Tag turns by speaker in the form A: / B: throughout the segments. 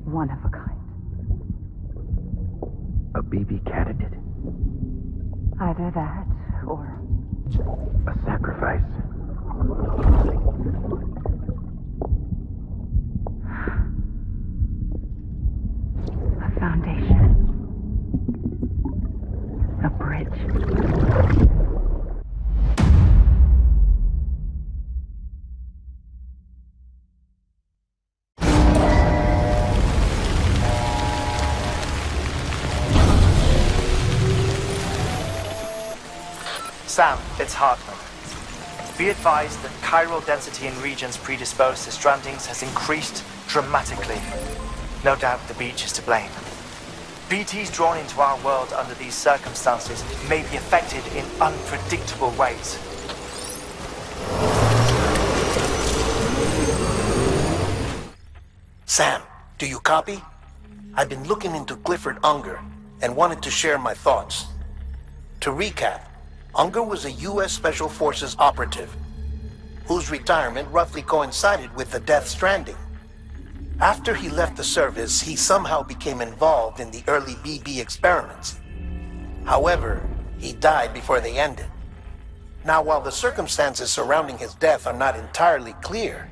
A: One of a kind.
B: A BB candidate?
A: Either that, or...
B: a sacrifice.
A: A foundation. A bridge.
C: Sam, it's Hartman. Be advised that chiral density in regions predisposed to strandings has increased dramatically. No doubt the beach is to blame. BTs drawn into our world under these circumstances may be affected in unpredictable ways.
D: Sam, do you copy? I've been looking into Clifford Unger and wanted to share my thoughts. To recap, Unger was a U.S. Special Forces operative whose retirement roughly coincided with the Death Stranding. After he left the service, he somehow became involved in the early BB experiments. However, he died before they ended. Now, while the circumstances surrounding his death are not entirely clear,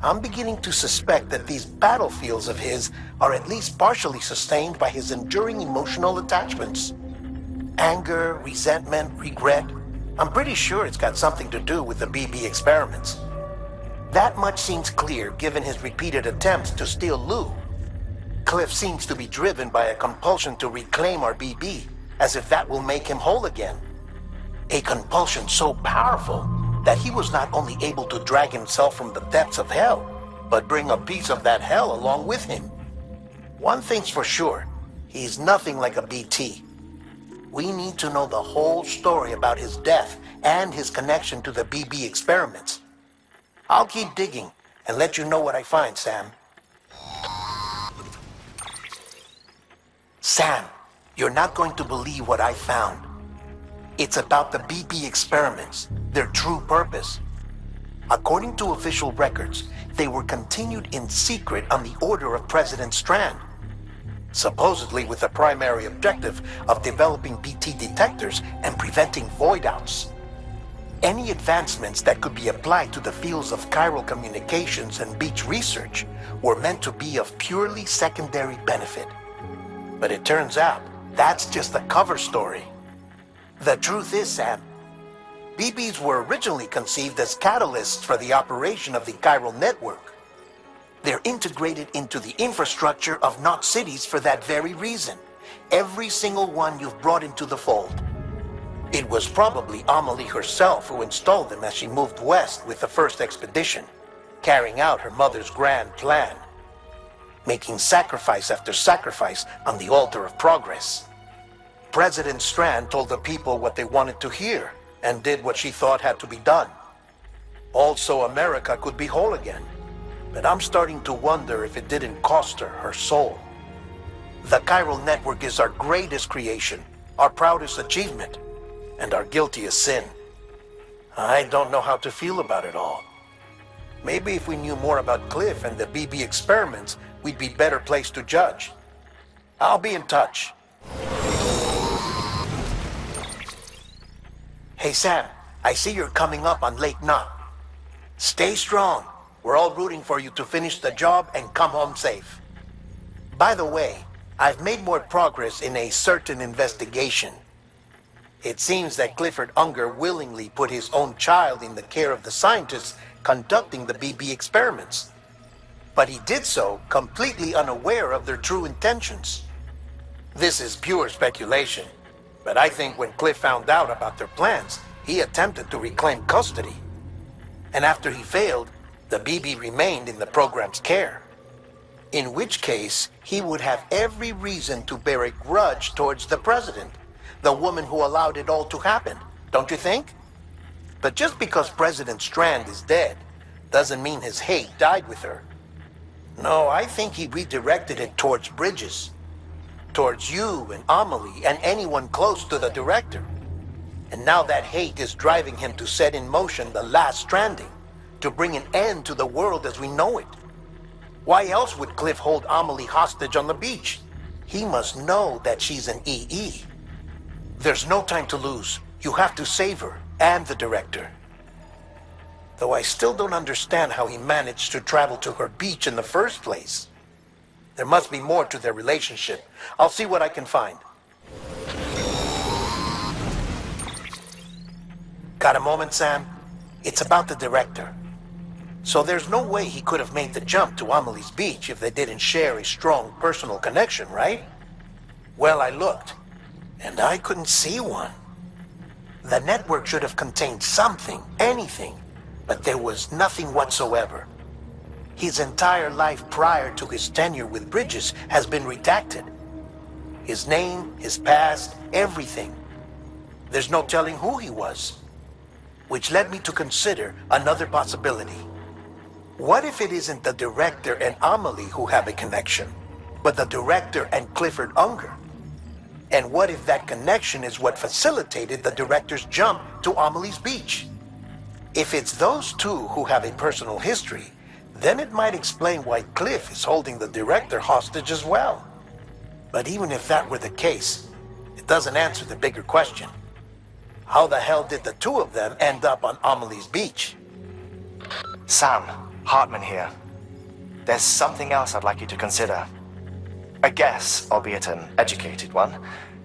D: I'm beginning to suspect that these battlefields of his are at least partially sustained by his enduring emotional attachments. Anger, resentment, regret. I'm pretty sure it's got something to do with the BB experiments. That much seems clear given his repeated attempts to steal Lou. Cliff seems to be driven by a compulsion to reclaim our BB, as if that will make him whole again. A compulsion so powerful that he was not only able to drag himself from the depths of hell, but bring a piece of that hell along with him. One thing's for sure, he's nothing like a BT. We need to know the whole story about his death and his connection to the BB experiments. I'll keep digging and let you know what I find, Sam. Sam, you're not going to believe what I found. It's about the BB experiments, their true purpose. According to official records, they were continued in secret on the order of President Strand, supposedly with the primary objective of developing BT detectors and preventing void-outs. Any advancements that could be applied to the fields of chiral communications and beach research were meant to be of purely secondary benefit. But it turns out, that's just the cover story. The truth is, Sam, BBs were originally conceived as catalysts for the operation of the chiral network. They're integrated into the infrastructure of Knot cities for that very reason. Every single one you've brought into the fold. It was probably Amelie herself who installed them as she moved west with the first expedition, carrying out her mother's grand plan, making sacrifice after sacrifice on the altar of progress. President Strand told the people what they wanted to hear and did what she thought had to be done. Also, America could be whole again. But I'm starting to wonder if it didn't cost her her soul. The chiral network is our greatest creation, our proudest achievement, and our guiltiest sin. I don't know how to feel about it all. Maybe if we knew more about Cliff and the BB experiments, we'd be better placed to judge. I'll be in touch. Hey Sam, I see you're coming up on Lake Knot. Stay strong. We're all rooting for you to finish the job and come home safe. By the way, I've made more progress in a certain investigation. It seems that Clifford Unger willingly put his own child in the care of the scientists conducting the BB experiments. But he did so completely unaware of their true intentions. This is pure speculation, but I think when Cliff found out about their plans, he attempted to reclaim custody. And after he failed, the BB remained in the program's care. In which case, he would have every reason to bear a grudge towards the president, the woman who allowed it all to happen, don't you think? But just because President Strand is dead, doesn't mean his hate died with her. No, I think he redirected it towards Bridges, towards you and Amelie and anyone close to the director. And now that hate is driving him to set in motion the last stranding, to bring an end to the world as we know it. Why else would Cliff hold Amelie hostage on the beach? He must know that she's an EE. There's no time to lose. You have to save her and the director. Though I still don't understand how he managed to travel to her beach in the first place. There must be more to their relationship. I'll see what I can find. Got a moment, Sam? It's about the director. So there's no way he could have made the jump to Amelie's beach if they didn't share a strong personal connection, right? Well, I looked, and I couldn't see one. The network should have contained something, anything, but there was nothing whatsoever. His entire life prior to his tenure with Bridges has been redacted. His name, his past, everything. There's no telling who he was. Which led me to consider another possibility. What if it isn't the director and Amelie who have a connection, but the director and Clifford Unger? And what if that connection is what facilitated the director's jump to Amelie's beach? If it's those two who have a personal history, then it might explain why Cliff is holding the director hostage as well. But even if that were the case, it doesn't answer the bigger question. How the hell did the two of them end up on Amelie's beach?
C: Sam, Hartman here. There's something else I'd like you to consider. A guess, albeit an educated one,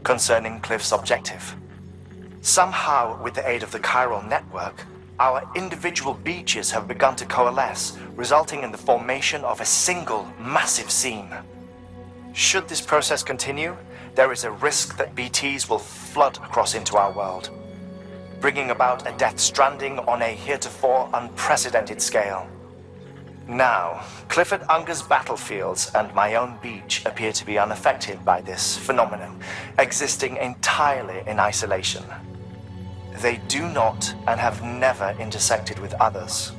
C: concerning Cliff's objective. Somehow, with the aid of the chiral network, our individual beaches have begun to coalesce, resulting in the formation of a single massive seam. Should this process continue, there is a risk that BTs will flood across into our world, bringing about a Death Stranding on a heretofore unprecedented scale. Now, Clifford Unger's battlefields and my own beach appear to be unaffected by this phenomenon, existing entirely in isolation. They do not and have never intersected with others.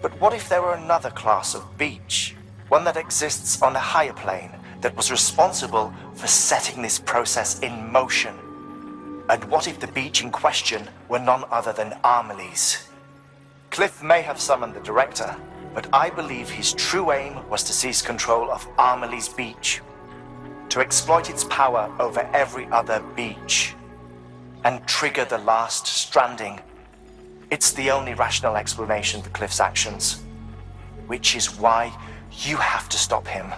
C: But what if there were another class of beach, one that exists on a higher plane, that was responsible for setting this process in motion? And what if the beach in question were none other than Amelie's? Cliff may have summoned the director, but I believe his true aim was to seize control of Amelie's beach, to exploit its power over every other beach, and trigger the last stranding. It's the only rational explanation for Cliff's actions, which is why you have to stop him.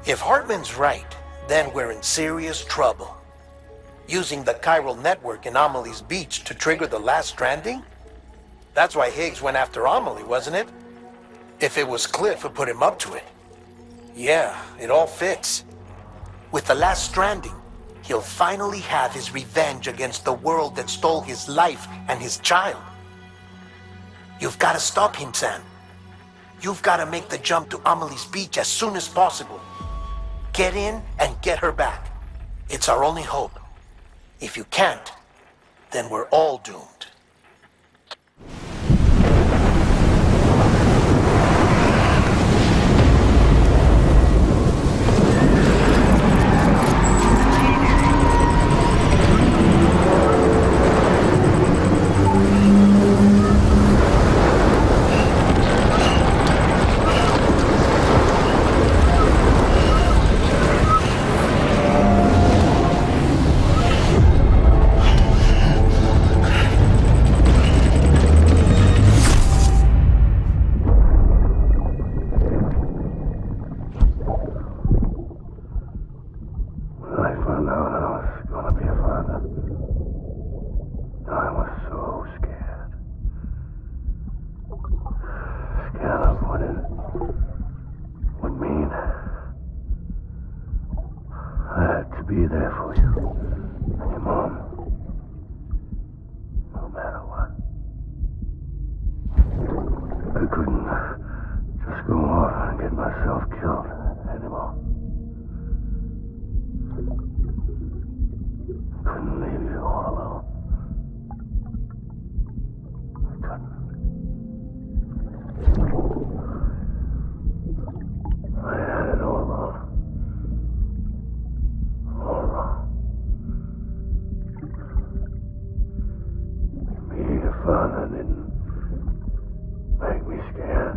D: If Hartman's right, then we're in serious trouble. Using the chiral network in Amelie's beach to trigger the last stranding? That's why Higgs went after Amelie, wasn't it? If it was Cliff who put him up to it. Yeah, it all fits. With the last stranding, he'll finally have his revenge against the world that stole his life and his child. You've got to stop him, Sam. You've got to make the jump to Amelie's beach as soon as possible. Get in and get her back. It's our only hope. If you can't, then we're all doomed.
B: Be there for you, and your mom, no matter what. I couldn't just go off and get myself killed anymore. Couldn't leave you all alone. I couldn't. I had it all wrong. Father didn't make me scared.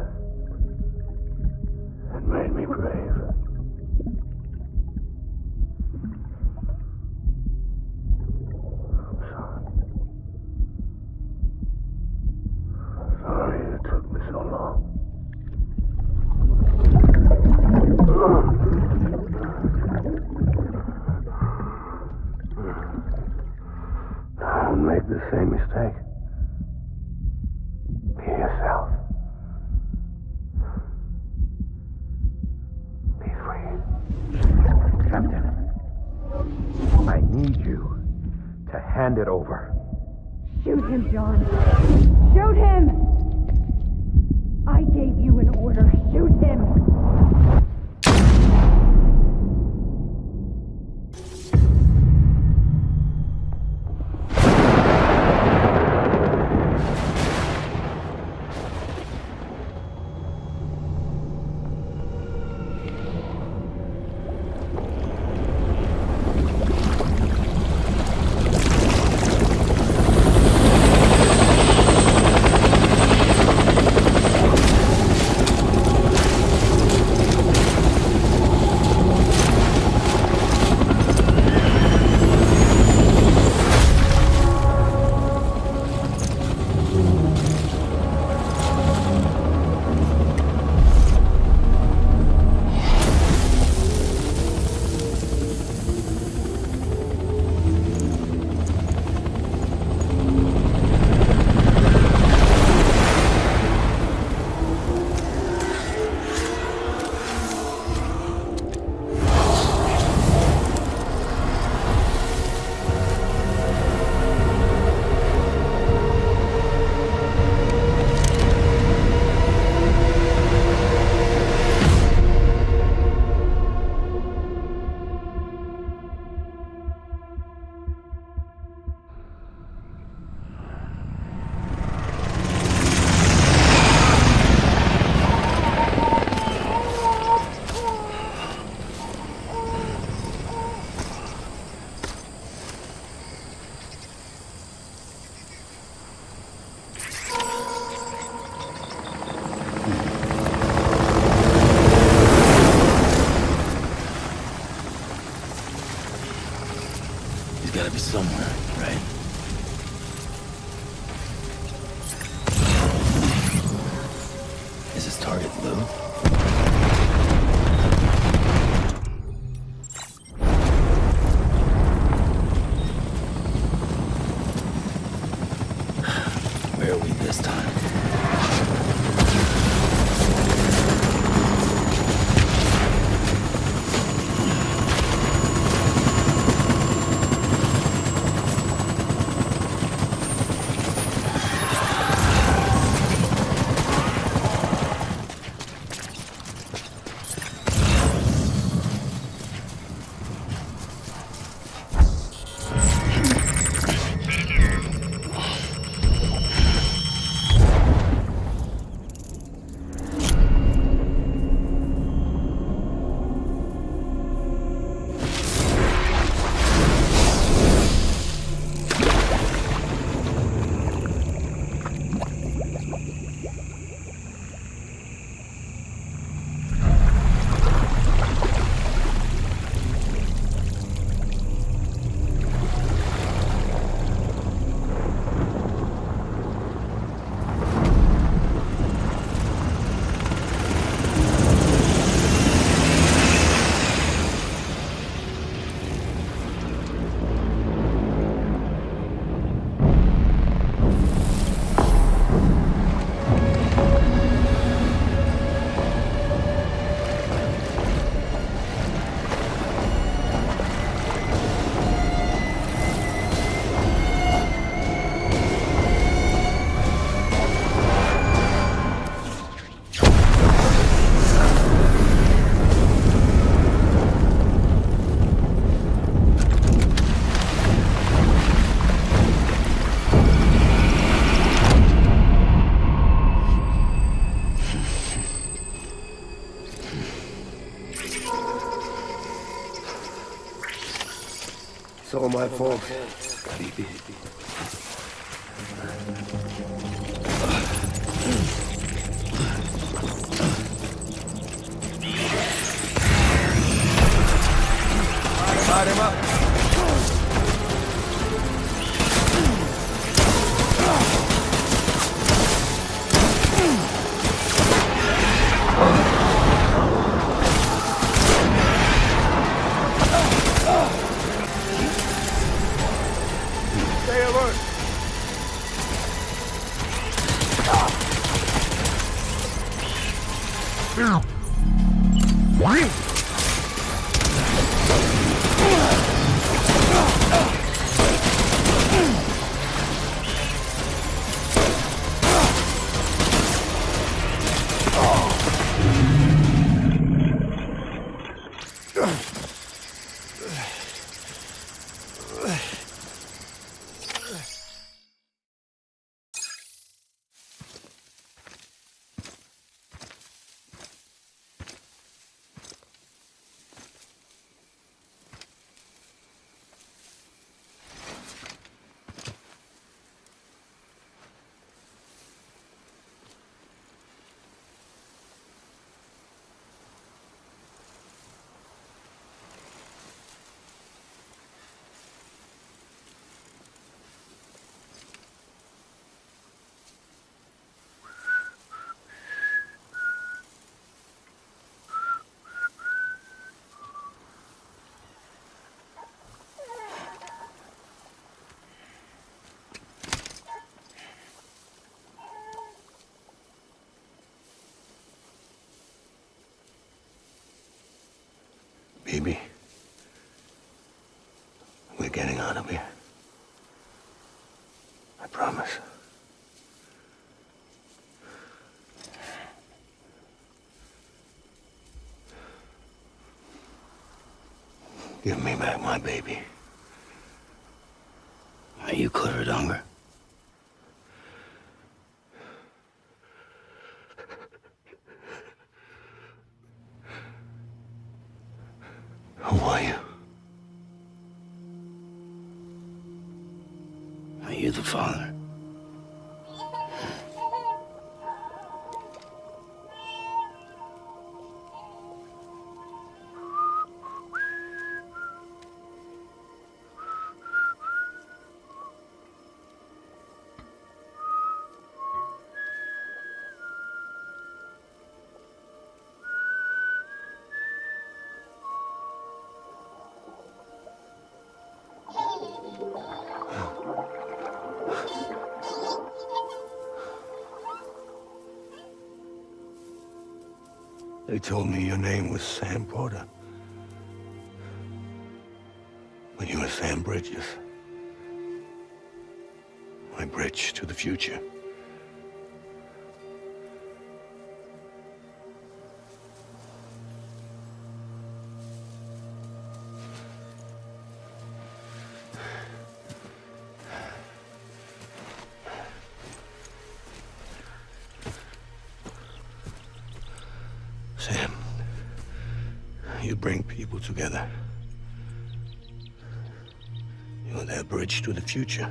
B: need you to hand it over.
A: Shoot him, John. Shoot him! I gave you an order. Shoot him!
E: Gotta be somewhere, right? Is his target Lou? Where are we this time?
B: It's all my fault. Light him up. Stay alert. What? Baby, we're getting out of here. I promise. Give me back my baby.
E: Are you clear of hunger?
B: Who are you?
E: Are you the father?
B: They told me your name was Sam Porter. But you were Sam Bridges. My bridge to the future. Sam, you bring people together. You're their bridge to the future.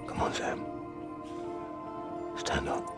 B: Come on, Sam. Stand up.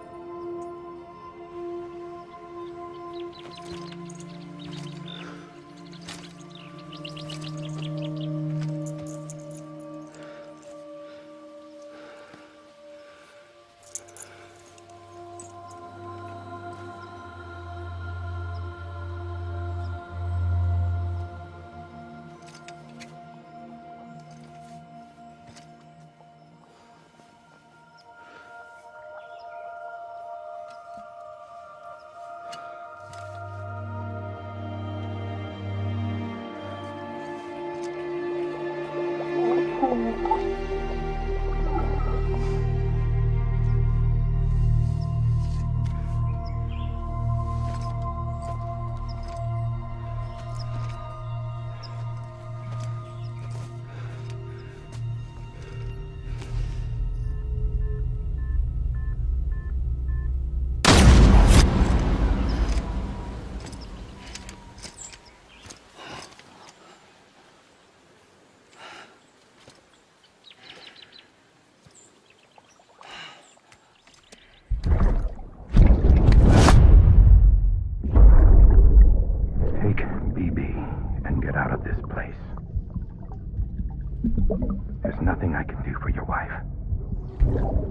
B: There's nothing I can do for your wife.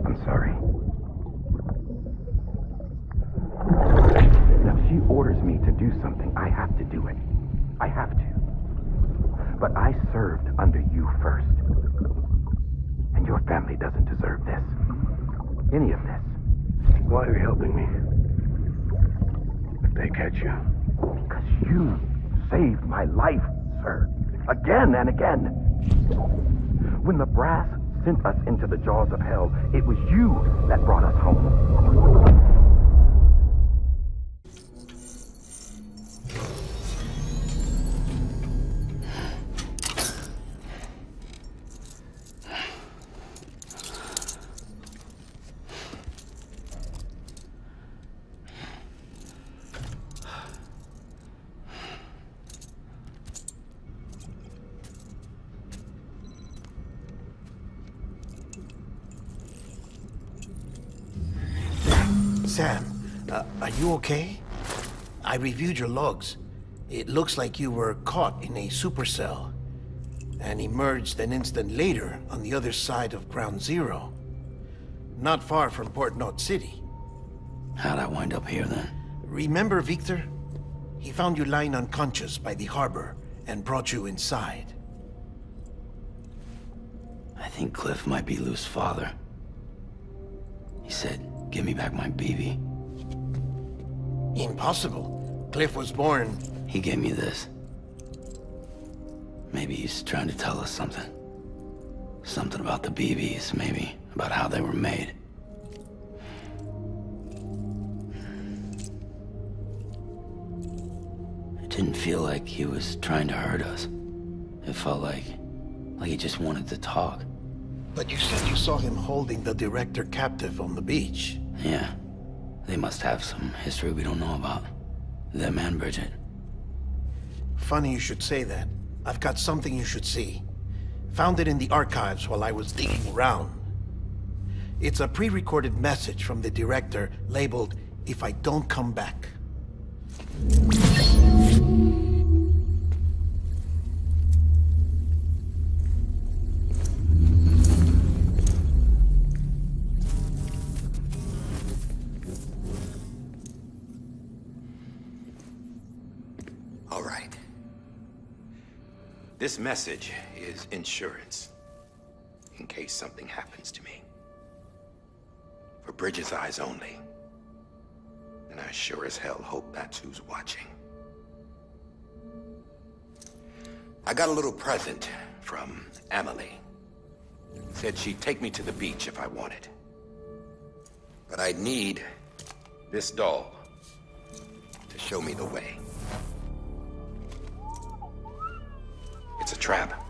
B: I'm sorry. Now, if she orders me to do something, I have to do it. I have to. But I served under you first. And your family doesn't deserve this. Any of this. Why are you helping me? If they catch you. Because you saved my life, sir. Again and again. When the brass sent us into the jaws of hell, it was you that brought us home.
D: Sam, are you okay? I reviewed your logs. It looks like you were caught in a supercell and emerged an instant later on the other side of Ground Zero. Not far from Port Knot City.
E: How'd I wind up here then?
D: Remember Victor? He found you lying unconscious by the harbor and brought you inside.
E: I think Cliff might be Lou's father. He said, "Give me back my BB."
D: Impossible. Cliff was born...
E: He gave me this. Maybe he's trying to tell us something. Something about the BBs, maybe. About how they were made. It didn't feel like he was trying to hurt us. It felt like he just wanted to talk.
D: But you said you saw him holding the director captive on the beach.
E: Yeah. They must have some history we don't know about. Them and Bridget.
D: Funny you should say that. I've got something you should see. Found it in the archives while I was digging around. It's a pre-recorded message from the director labeled, "If I don't come back."
B: All right. This message is insurance, in case something happens to me. For Bridget's eyes only. And I sure as hell hope that's who's watching. I got a little present from Emily. Said she'd take me to the beach if I wanted. But I'd need this doll to show me the way. It's a trap.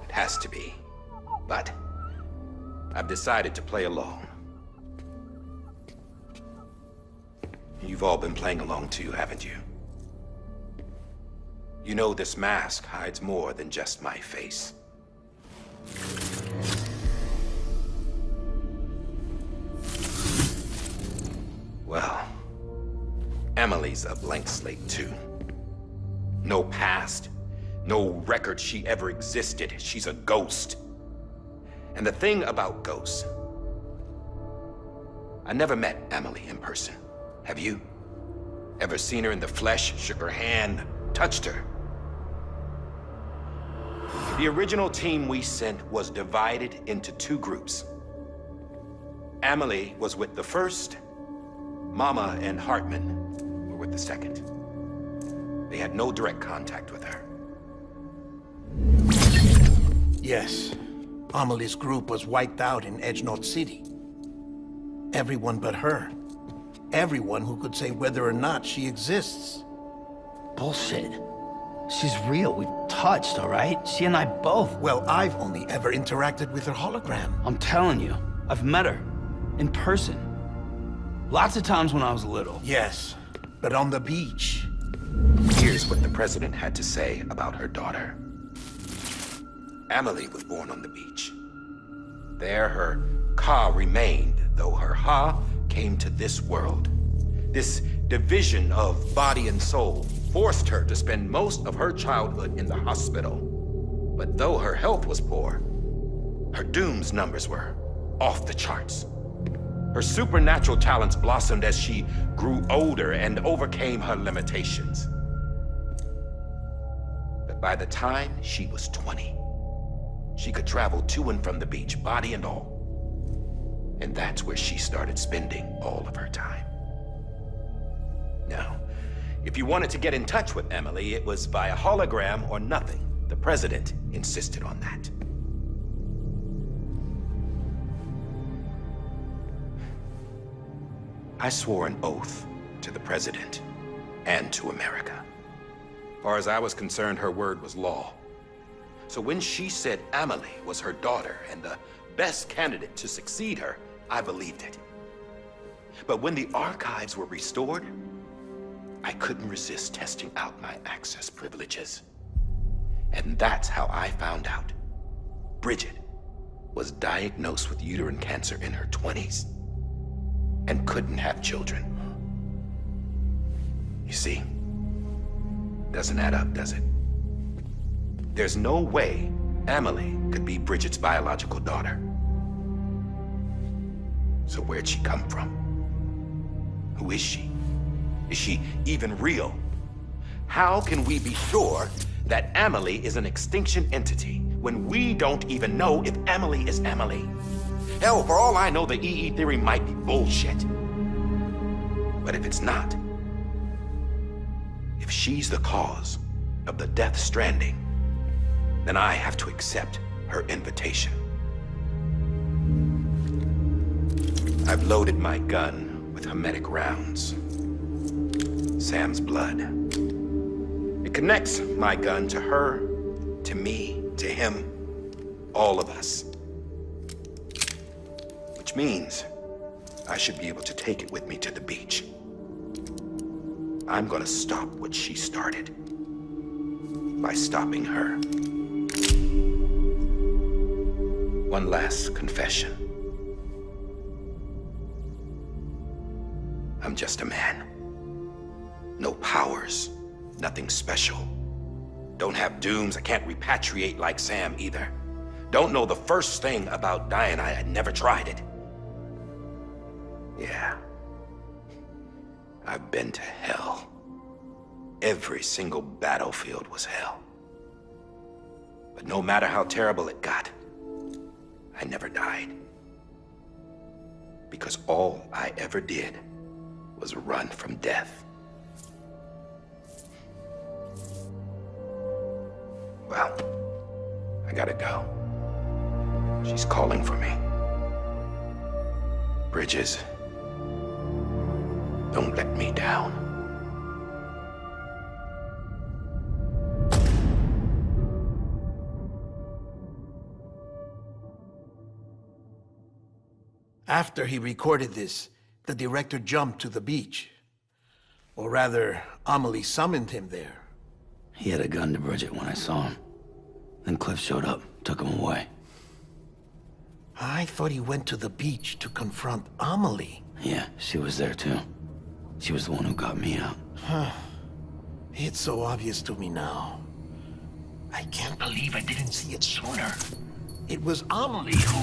B: It has to be. But I've decided to play along. You've all been playing along too, haven't you? You know this mask hides more than just my face. Well, Emily's a blank slate too. No past. No record she ever existed. She's a ghost. And the thing about ghosts, I never met Emily in person. Have you? Ever seen her in the flesh, shook her hand, touched her? The original team we sent was divided into two groups. Emily was with the first. Mama and Hartman were with the second. They had no direct contact with her.
D: Yes. Amelie's group was wiped out in Edge North City. Everyone but her. Everyone who could say whether or not she exists.
E: Bullshit. She's real. We've touched, all right? She and I both.
D: Well, I've only ever interacted with her hologram.
E: I'm telling you, I've met her. In person. Lots of times when I was little.
D: Yes, but on the beach.
B: Here's what the president had to say about her daughter. Emily was born on the beach. There her Ka remained, though her Ha came to this world. This division of body and soul forced her to spend most of her childhood in the hospital. But though her health was poor, her Doom's numbers were off the charts. Her supernatural talents blossomed as she grew older and overcame her limitations. But by the time she was 20, she could travel to and from the beach, body and all. And that's where she started spending all of her time. Now, if you wanted to get in touch with Emily, it was via hologram or nothing. The president insisted on that. I swore an oath to the president and to America. As far as I was concerned, her word was law. So when she said Emily was her daughter and the best candidate to succeed her, I believed it. But when the archives were restored, I couldn't resist testing out my access privileges. And that's how I found out Bridget was diagnosed with uterine cancer in her 20s and couldn't have children. You see, doesn't add up, does it? There's no way Emily could be Bridget's biological daughter. So where'd she come from? Who is she? Is she even real? How can we be sure that Emily is an extinction entity when we don't even know if Emily is Emily? Hell, for all I know, the EE theory might be bullshit. But if it's not, she's the cause of the Death Stranding, then I have to accept her invitation. I've loaded my gun with hermetic rounds. Sam's blood. It connects my gun to her, to me, to him, all of us. Which means I should be able to take it with me to the beach. I'm gonna stop what she started by stopping her. One last confession. I'm just a man. No powers, nothing special. Don't have dooms, I can't repatriate like Sam either. Don't know the first thing about dying, I had never tried it. Yeah. I've been to hell. Every single battlefield was hell. But no matter how terrible it got, I never died. Because all I ever did was run from death. Well, I gotta go. She's calling for me. Bridges, don't let me down.
D: After he recorded this, the director jumped to the beach. Or rather, Amelie summoned him there.
E: He had a gun to Bridget when I saw him. Then Cliff showed up, took him away.
D: I thought he went to the beach to confront Amelie.
E: Yeah, she was there too. She was the one who got me out.
D: It's so obvious to me now. I can't believe I didn't see it sooner. It was Amelie who...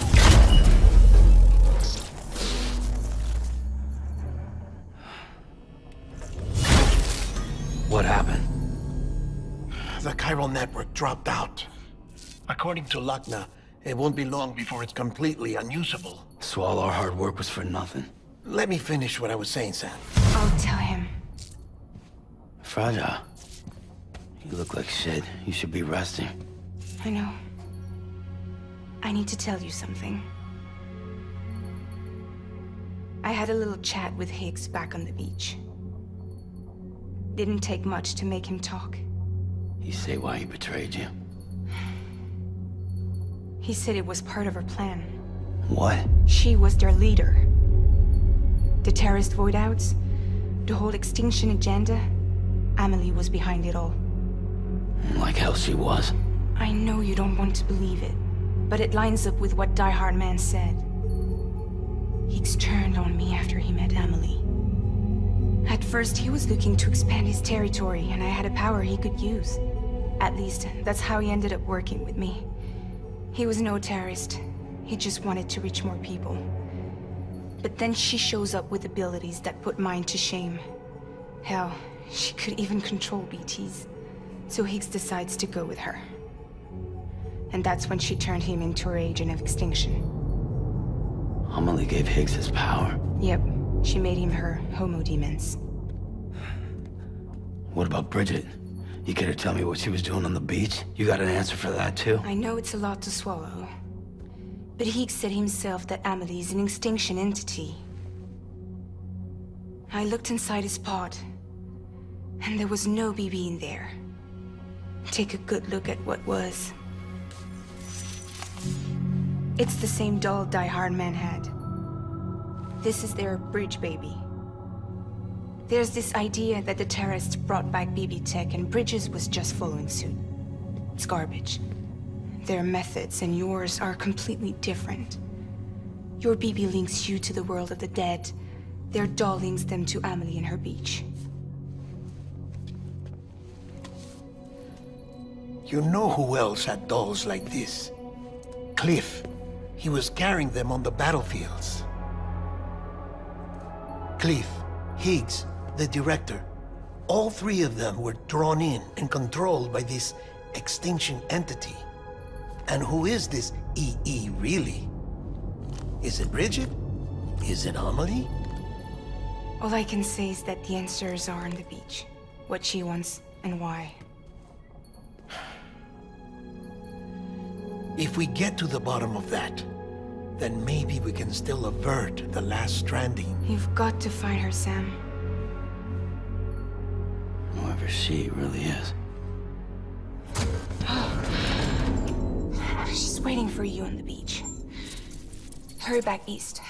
E: What happened?
D: The chiral network dropped out. According to Lakna, it won't be long before it's completely unusable.
E: So all our hard work was for nothing.
D: Let me finish what I was saying, Sam.
A: I'll tell him.
E: Fragile. You look like shit. You should be resting.
A: I know. I need to tell you something. I had a little chat with Higgs back on the beach. Didn't take much to make him talk.
E: You say why he betrayed you?
A: He said it was part of her plan.
E: What?
A: She was their leader. The terrorist void-outs, the whole extinction agenda, Amelie was behind it all.
E: Like hell she was.
A: I know you don't want to believe it, but it lines up with what Die Hard Man said. Higgs turned on me after he met Amelie. At first, he was looking to expand his territory, and I had a power he could use. At least, that's how he ended up working with me. He was no terrorist. He just wanted to reach more people. But then she shows up with abilities that put mine to shame. Hell, she could even control BTs. So Higgs decides to go with her. And that's when she turned him into her agent of extinction.
E: Amelie gave Higgs his power.
A: Yep, she made him her homo demons.
E: What about Bridget? You care to tell me what she was doing on the beach? You got an answer for that too?
A: I know it's a lot to swallow. But Higgs said himself that Amelie is an extinction entity. I looked inside his pod, and there was no BB in there. Take a good look at what was. It's the same doll Die Hard Man had. This is their bridge baby. There's this idea that the terrorists brought back BB tech and Bridges was just following suit. It's garbage. Their methods and yours are completely different. Your BB links you to the world of the dead. Their doll links them to Amelie and her beach.
D: You know who else had dolls like this? Cliff. He was carrying them on the battlefields. Cliff, Higgs, the director. All three of them were drawn in and controlled by this extinction entity. And who is this EE really? Is it Bridget? Is it Amelie?
A: All I can say is that the answers are on the beach. what she wants and why.
D: If we get to the bottom of that, then maybe we can still avert the last stranding.
A: You've got to find her, Sam.
E: Whoever she really is.
A: She's waiting for you on the beach. Hurry back east.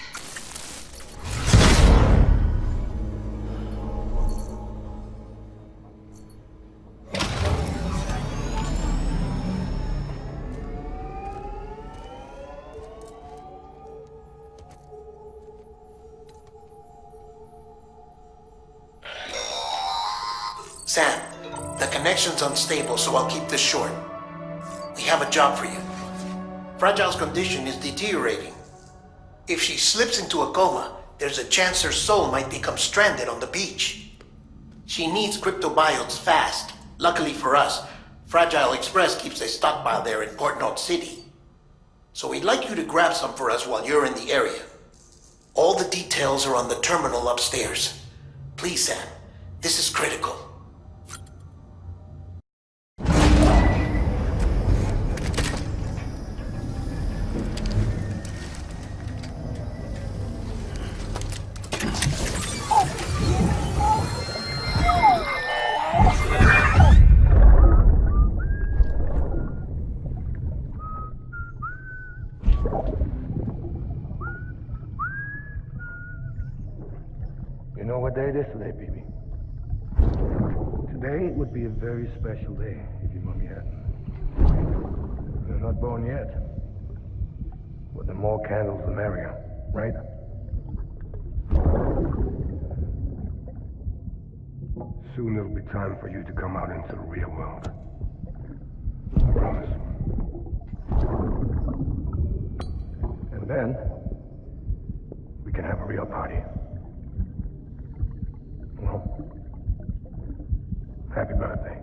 D: Sam, the connection's unstable, so I'll keep this short. We have a job for you. Fragile's condition is deteriorating. If she slips into a coma, there's a chance her soul might become stranded on the beach. She needs cryptobiotes fast. Luckily for us, Fragile Express keeps a stockpile there in Port North City. So we'd like you to grab some for us while you're in the area. All the details are on the terminal upstairs. Please, Sam, this is critical.
F: You know what day it is today, BB? Today would be a very special day if your mommy hadn't. You're not born yet. But the more candles, the merrier, right? Soon it'll be time for you to come out into the real world. I promise. And then, we can have a real party. Well, happy birthday.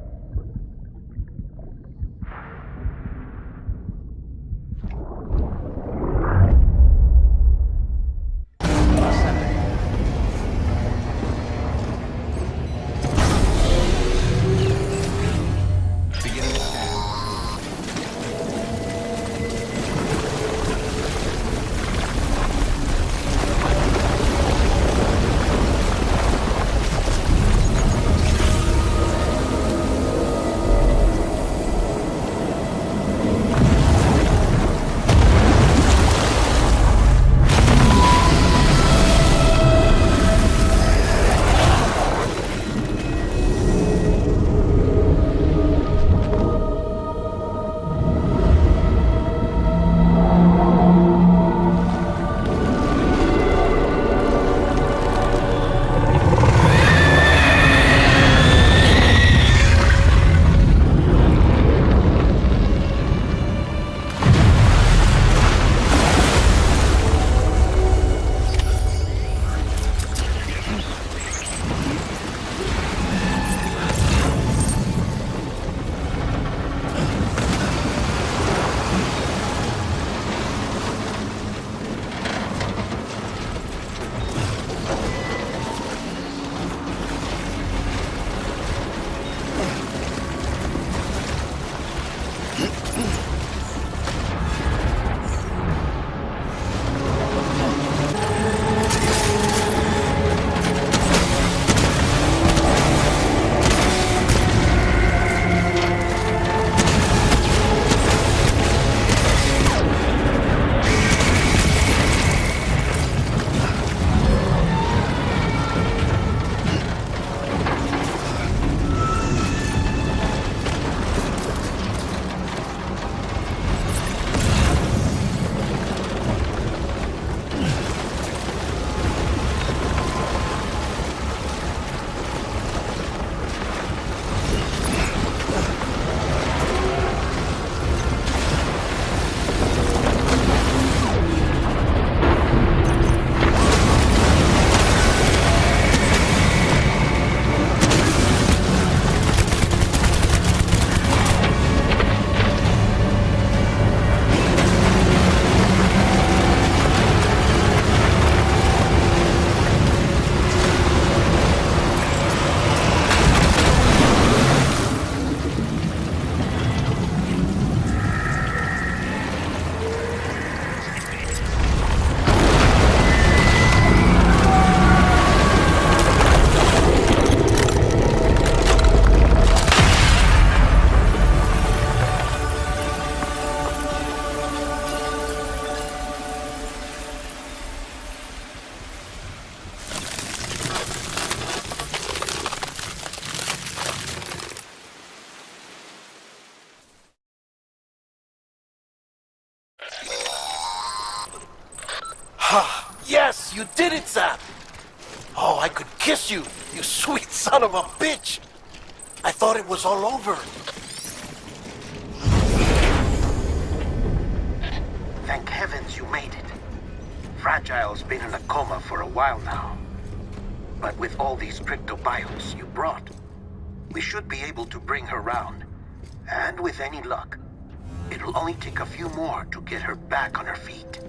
D: Yes, you did it, Sam! Oh, I could kiss you, you sweet son of a bitch! I thought it was all over. Thank heavens you made it. Fragile's been in a coma for a while now. But with all these cryptobiotes you brought, we should be able to bring her round. And with any luck, it'll only take a few more to get her back on her feet.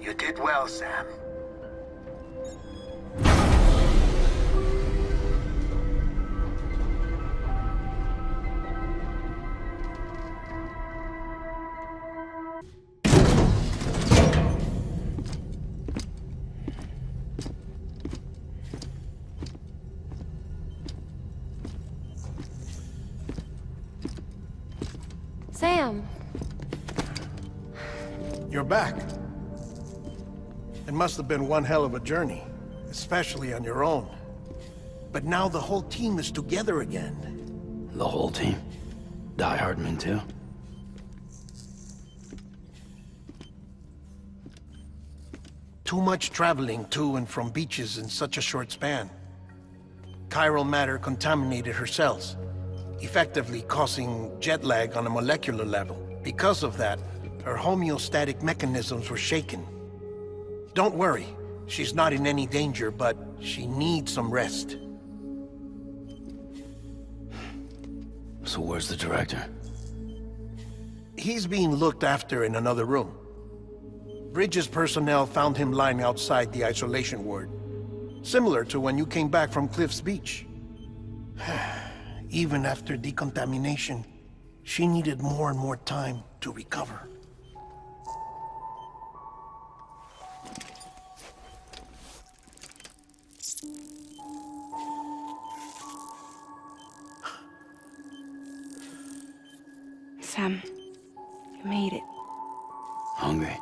D: You did well, Sam.
G: Sam!
H: You're back. It must have been one hell of a journey, especially on your own. But now the whole team is together again.
E: The whole team? Die Hardman too?
H: Too much traveling to and from beaches in such a short span. Chiral matter contaminated her cells, effectively causing jet lag on a molecular level. Because of that, her homeostatic mechanisms were shaken. Don't worry, she's not in any danger, but she needs some rest.
E: So where's the director?
H: He's being looked after in another room. Bridges personnel found him lying outside the isolation ward, similar to when you came back from Cliff's Beach. Even after decontamination, she needed more and more time to recover.
A: Sam, you made it.
E: Hungry?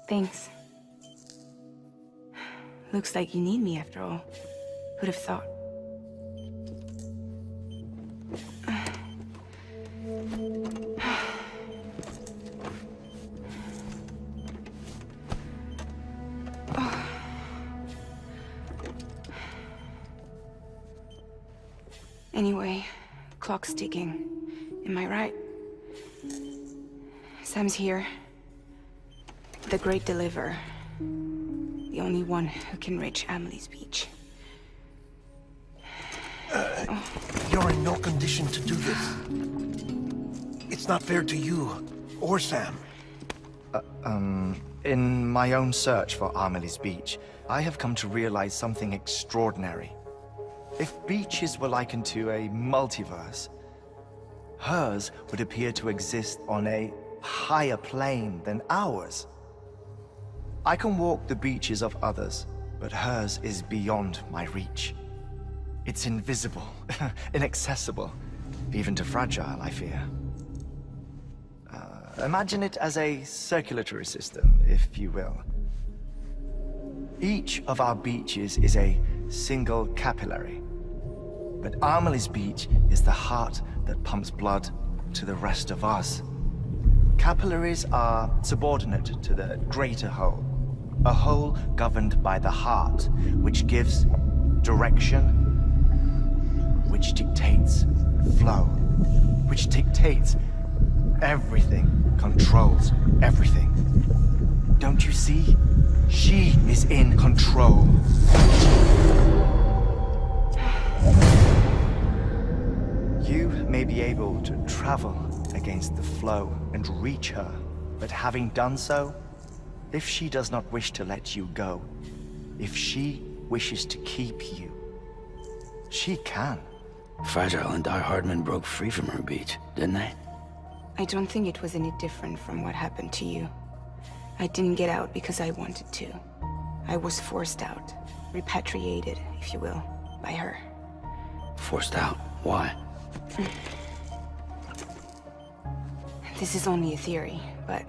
A: Thanks. Looks like you need me after all. Who'd have thought? Anyway, clock's ticking. Am I right? Sam's here. The Great Deliverer. The only one who can reach Amelie's Beach.
H: You're in no condition to do this. It's not fair to you, or Sam.
C: In my own search for Amelie's Beach, I have come to realize something extraordinary. If beaches were likened to a multiverse, hers would appear to exist on a higher plane than ours. I can walk the beaches of others, but hers is beyond my reach. It's invisible, inaccessible, even to Fragile, I fear. Imagine it as a circulatory system, if you will. Each of our beaches is a single capillary. But Amelie's Beach is the heart that pumps blood to the rest of us. Capillaries are subordinate to the greater whole. A whole governed by the heart, which gives direction, which dictates flow, which dictates everything, controls everything. Don't you see? She is in control. You may be able to travel against the flow and reach her, but having done so, if she does not wish to let you go, if she wishes to keep you, she can.
E: Fragile and Die Hardman broke free from her beach, didn't they?
A: I don't think it was any different from what happened to you. I didn't get out because I wanted to. I was forced out. Repatriated, if you will, by her.
E: Forced out? Why?
A: This is only a theory, but...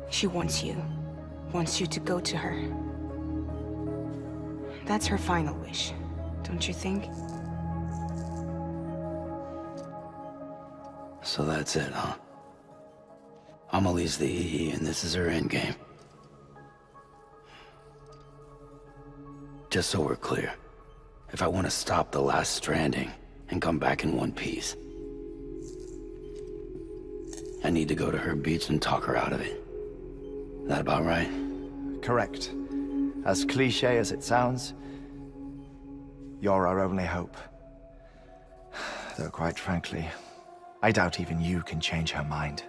A: she wants you. Wants you to go to her. That's her final wish, don't you think?
E: So that's it, huh? Amelie's the EE, and this is her endgame. Just so we're clear, if I want to stop the last stranding and come back in one piece, I need to go to her beach and talk her out of it. That about right?
C: Correct. As cliché as it sounds, you're our only hope. Though quite frankly, I doubt even you can change her mind.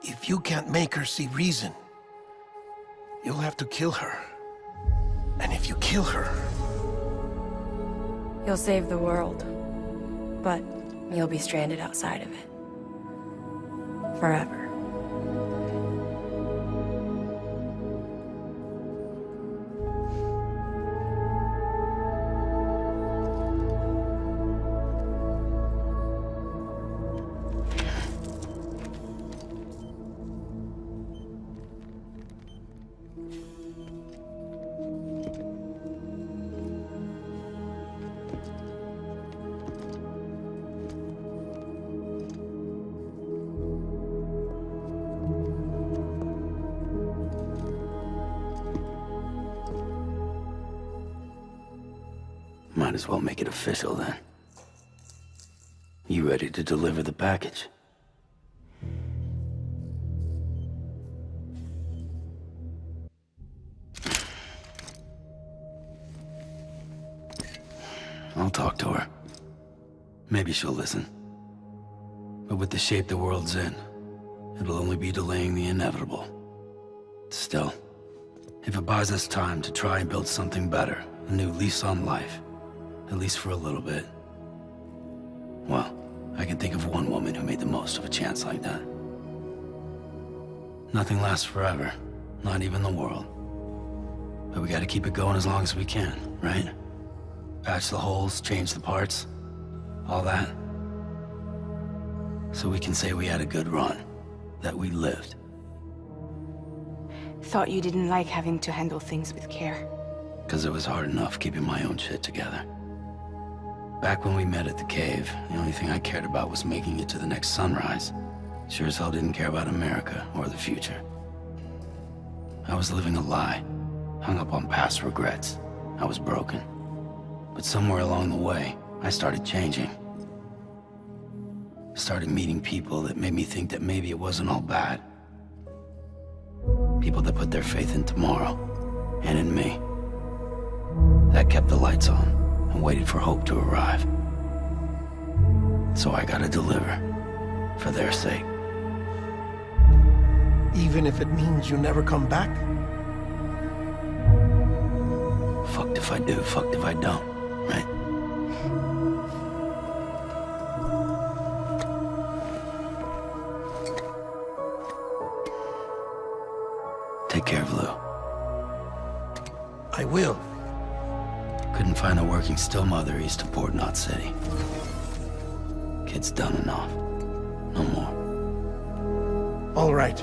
H: If you can't make her see reason, you'll have to kill her. And if you kill her...
G: You'll save the world, but you'll be stranded outside of it. Forever.
E: Might as well make it official then. You ready to deliver the package? I'll talk to her. Maybe she'll listen. But with the shape the world's in, it'll only be delaying the inevitable. Still, if it buys us time to try and build something better, a new lease on life, at least for a little bit, well, I can think of one woman who made the most of a chance like that. Nothing lasts forever, not even the world. But we gotta keep it going as long as we can, right? Patch the holes, change the parts, all that. So we can say we had a good run, that we lived.
A: Thought you didn't like having to handle things with care.
E: 'Cause it was hard enough keeping my own shit together. Back when we met at the cave, the only thing I cared about was making it to the next sunrise. Sure as hell didn't care about America or the future. I was living a lie, hung up on past regrets. I was broken. But somewhere along the way, I started changing. Started meeting people that made me think that maybe it wasn't all bad. People that put their faith in tomorrow, and in me. That kept the lights on, and waited for hope to arrive. So I gotta deliver, for their sake.
H: Even if it means you never come back?
E: Fucked if I do, fucked if I don't, right? Take care of Lou.
H: I will.
E: Couldn't find a working still mother east of Port Knot City. Kid's done enough. No more.
H: All right.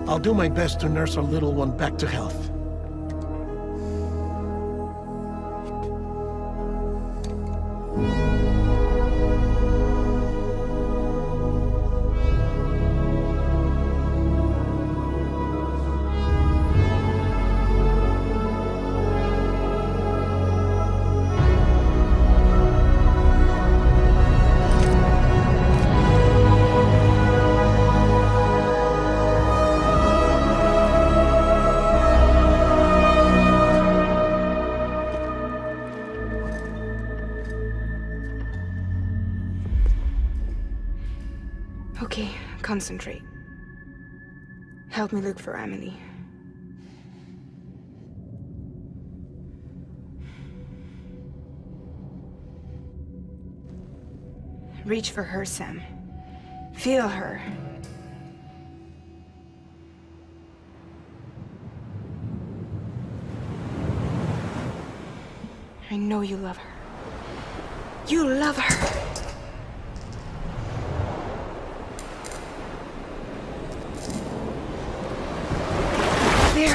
H: I'll do my best to nurse our little one back to health.
A: Okay, concentrate. Help me look for Emily. Reach for her, Sam. Feel her. I know you love her. You love her! There.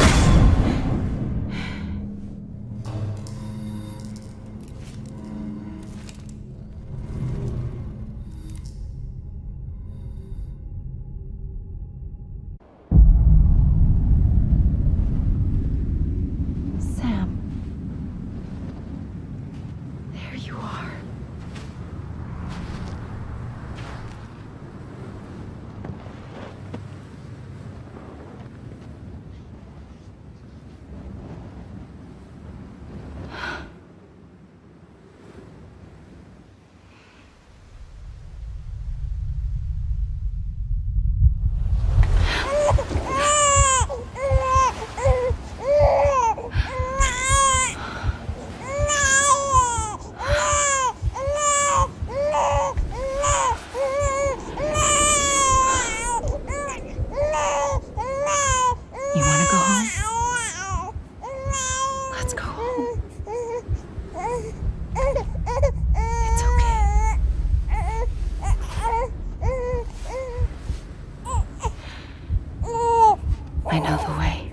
A: It's okay. I know the way.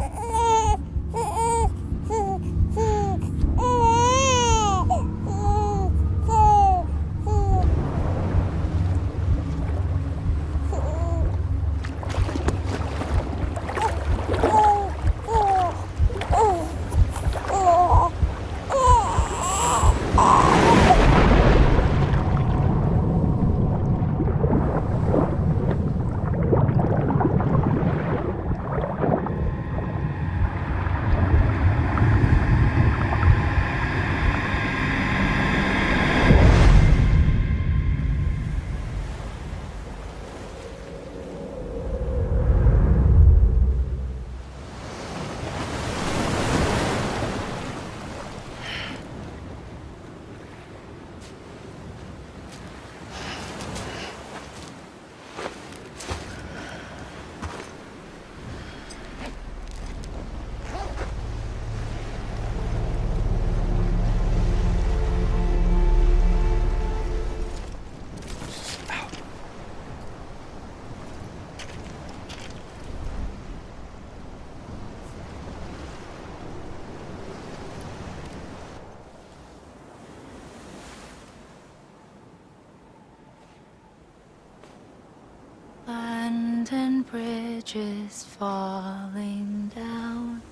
I: London Bridge is falling down,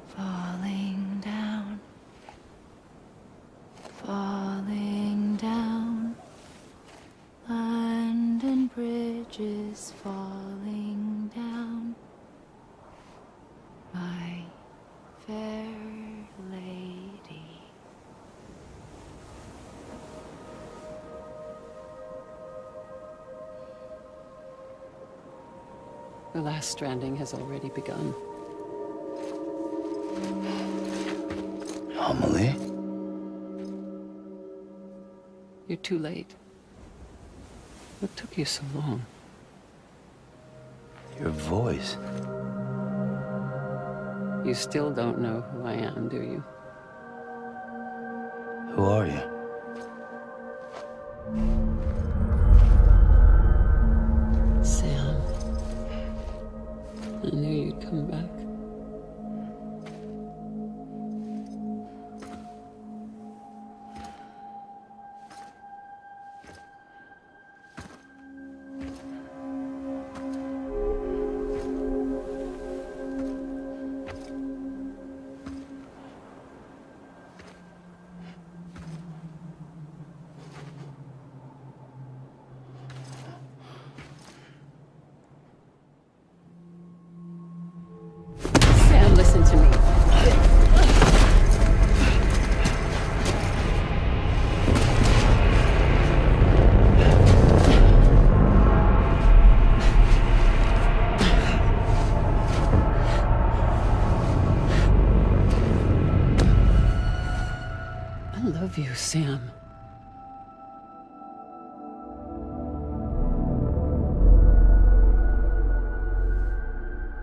I: falling down, falling down. London Bridge is falling down, my fair lady.
J: The last stranding has already begun.
E: Amelie?
J: You're too late. What took you so long?
E: Your voice.
J: You still don't know who I am, do you?
E: Who are you?
J: Sam. I knew you'd come back. Sam, listen to me. I love you, Sam.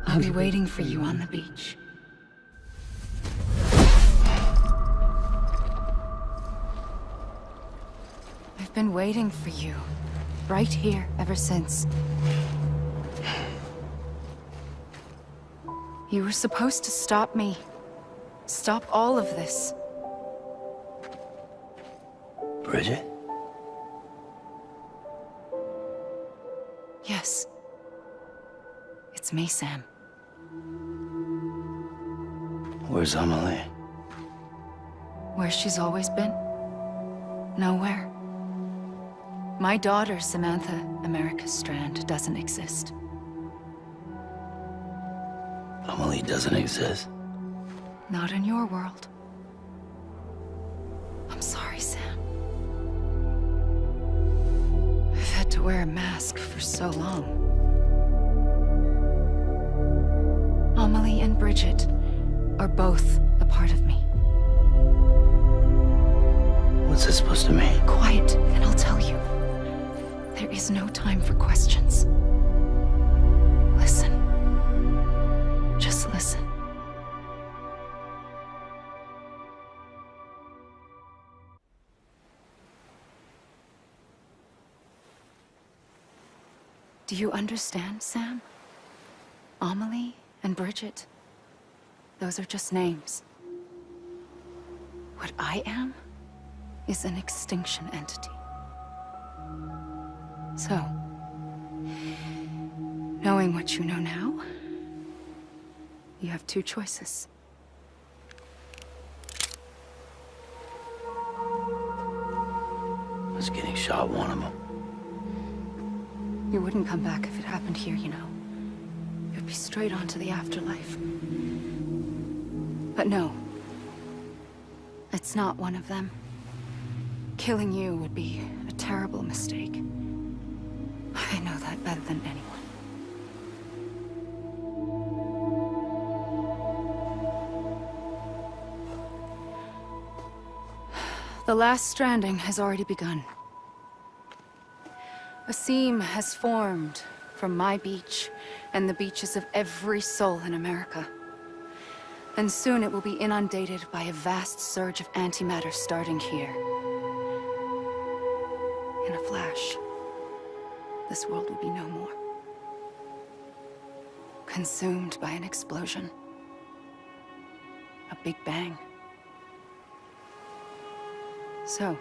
A: I'll be waiting for you on the beach. I've been waiting for you, right here, ever since. You were supposed to stop me. Stop all of this.
E: Bridget?
A: Yes. It's me, Sam.
E: Where's Amelie?
A: Where she's always been. Nowhere. My daughter, Samantha America Strand, doesn't exist.
E: Amelie doesn't exist.
A: Not in your world. I'm sorry, Sam. I've had to wear a mask for so long. Amelie and Bridget are both a part of me.
E: What's this supposed to mean?
A: Quiet, and I'll tell you. There is no time for questions. Listen. Just listen.
I: Do you understand, Sam? Amelie and Bridget, those are just names. What I am is an extinction entity. So, knowing what you know now, you have two choices.
E: Was getting shot one of them.
I: You wouldn't come back if it happened here, you know. You'd be straight on to the afterlife. But no. It's not one of them. Killing you would be a terrible mistake. I know that better than anyone. The last stranding has already begun. A seam has formed from my beach and the beaches of every soul in America. And soon it will be inundated by a vast surge of antimatter starting here. In a flash, this world will be no more. Consumed by an explosion. A big bang. So,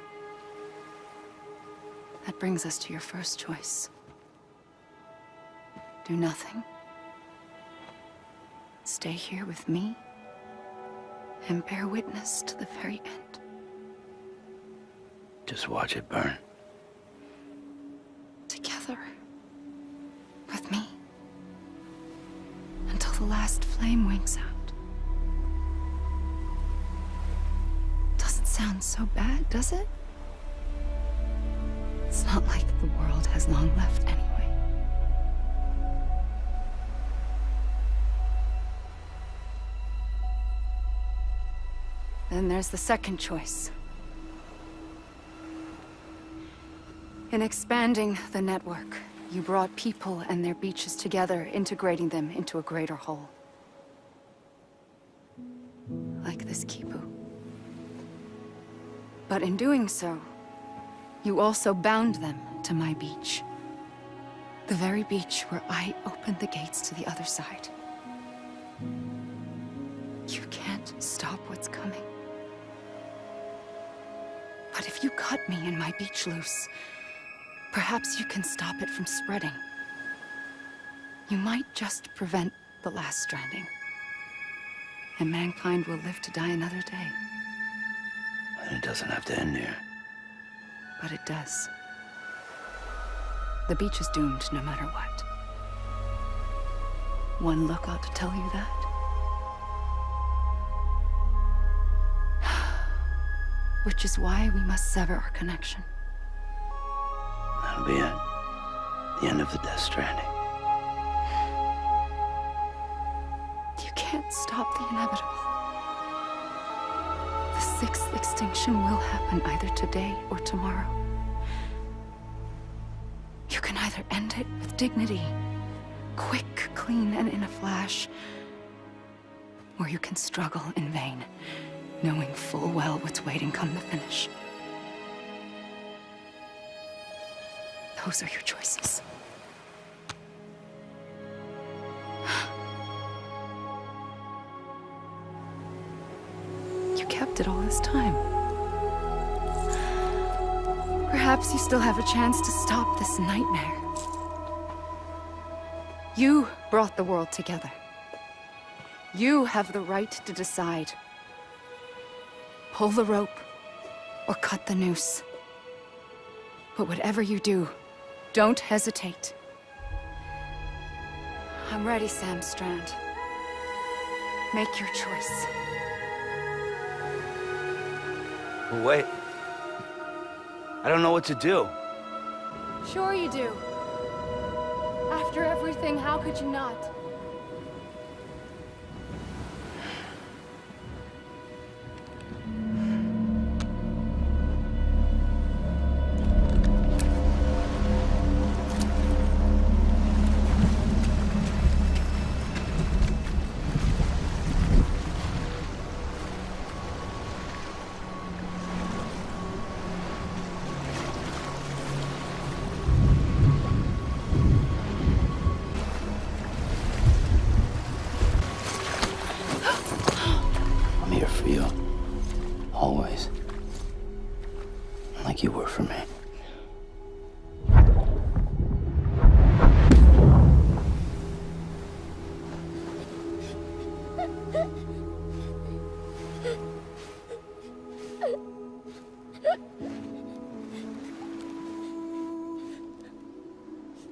I: that brings us to your first choice. Do nothing. Stay here with me, and bear witness to the very end.
E: Just watch it burn.
I: Together. With me. Until the last flame winks out. Doesn't sound so bad, does it? It's not like the world has long left anyway. Then there's the second choice. In expanding the network, you brought people and their beaches together, integrating them into a greater whole. Like this Kipu. But in doing so, you also bound them to my beach. The very beach where I opened the gates to the other side. You can't stop what's coming. But if you cut me and my beach loose, perhaps you can stop it from spreading. You might just prevent the last stranding. And mankind will live to die another day.
E: And it doesn't have to end here.
I: But it does. The beach is doomed no matter what. One look ought to tell you that. Which is why we must sever our connection.
E: That'll be it. The end of the Death Stranding.
I: You can't stop the inevitable. The sixth extinction will happen either today or tomorrow. You can either end it with dignity, quick, clean, and in a flash, or you can struggle in vain, knowing full well what's waiting come the finish. Those are your choices. You kept it all this time. Perhaps you still have a chance to stop this nightmare. You brought the world together. You have the right to decide. Pull the rope, or cut the noose. But whatever you do, don't hesitate. I'm ready, Sam Strand. Make your choice.
E: Wait. I don't know what to do.
G: Sure you do. After everything, how could you not?
E: for you. Always. Like you were for me.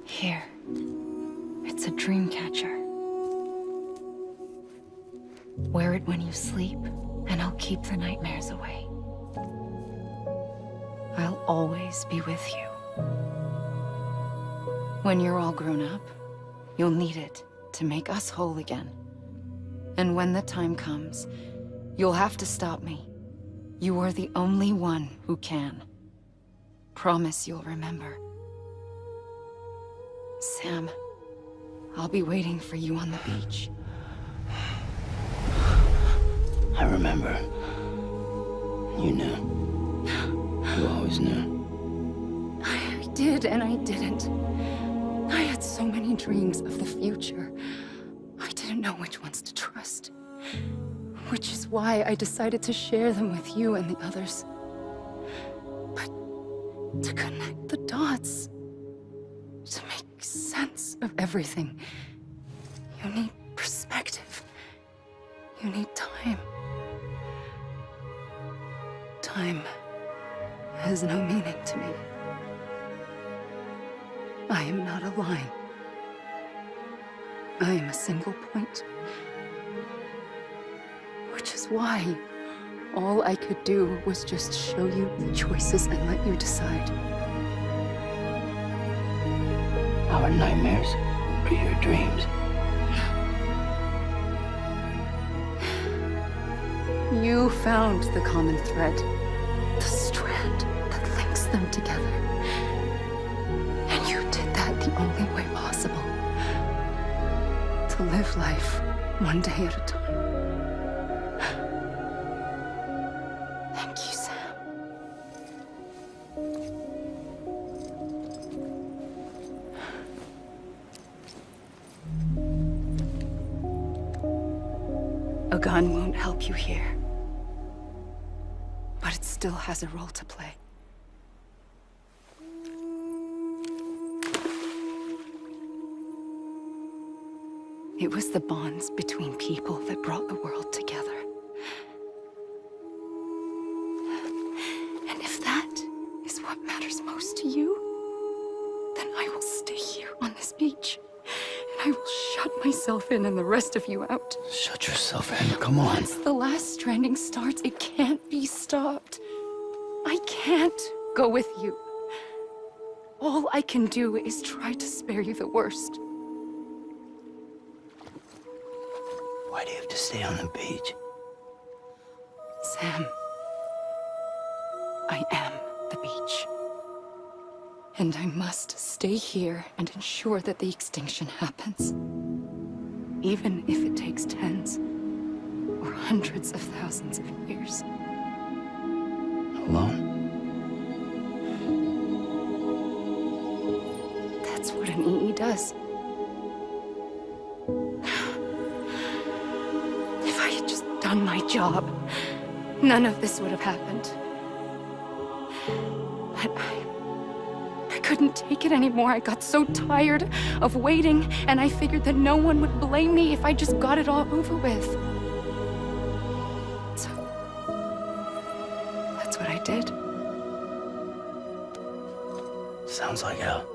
I: Here. It's a dream catcher. Wear it when you sleep, and I'll keep the nightmares away. I'll always be with you. When you're all grown up, you'll need it to make us whole again. And when the time comes, you'll have to stop me. You are the only one who can. Promise you'll remember. Sam, I'll be waiting for you on the beach.
E: I remember. You knew. You always knew.
I: I did and I didn't. I had so many dreams of the future. I didn't know which ones to trust. Which is why I decided to share them with you and the others. But to connect the dots, to make sense of everything, you need perspective. You need time. Time has no meaning to me. I am not a line. I am a single point. Which is why all I could do was just show you the choices and let you decide.
E: Our nightmares are your dreams.
I: You found the common thread, the strand that links them together. And you did that the only way possible. To live life one day at a time. Thank you, Sam. A gun won't help you here. But it still has a role to play. It was the bonds between people that brought the world together. And if that is what matters most to you, then I will stay here on this beach. And I will shut myself in and the rest of you out.
E: Shut yourself in, come on.
I: Once the last stranding starts, it can't be stopped. I can't go with you. All I can do is try to spare you the worst.
E: Why do you have to stay on the beach?
I: Sam, I am the beach. And I must stay here and ensure that the extinction happens. Even if it takes tens or hundreds of thousands of years.
E: Alone?
I: That's what an EE does. If I had just done my job, none of this would have happened. But I couldn't take it anymore. I got so tired of waiting, and I figured that no one would blame me if I just got it all over with. So, that's what I did.
E: Sounds like hell.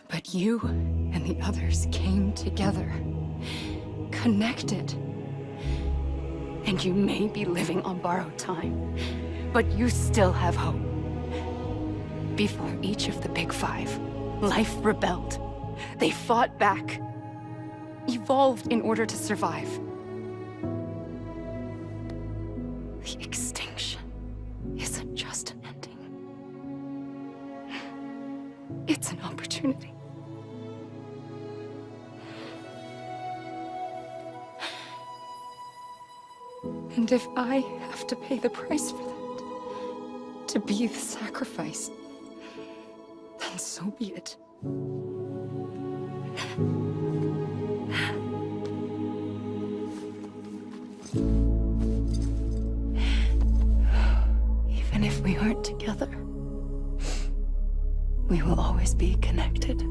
I: But you and the others came together, connected. And you may be living on borrowed time, but you still have hope. Before each of the Big Five, life rebelled. They fought back, evolved in order to survive. The extinction isn't just an ending. It's an opportunity. And if I have to pay the price for that, to be the sacrifice, then so be it. Even if we aren't together, we will always be connected.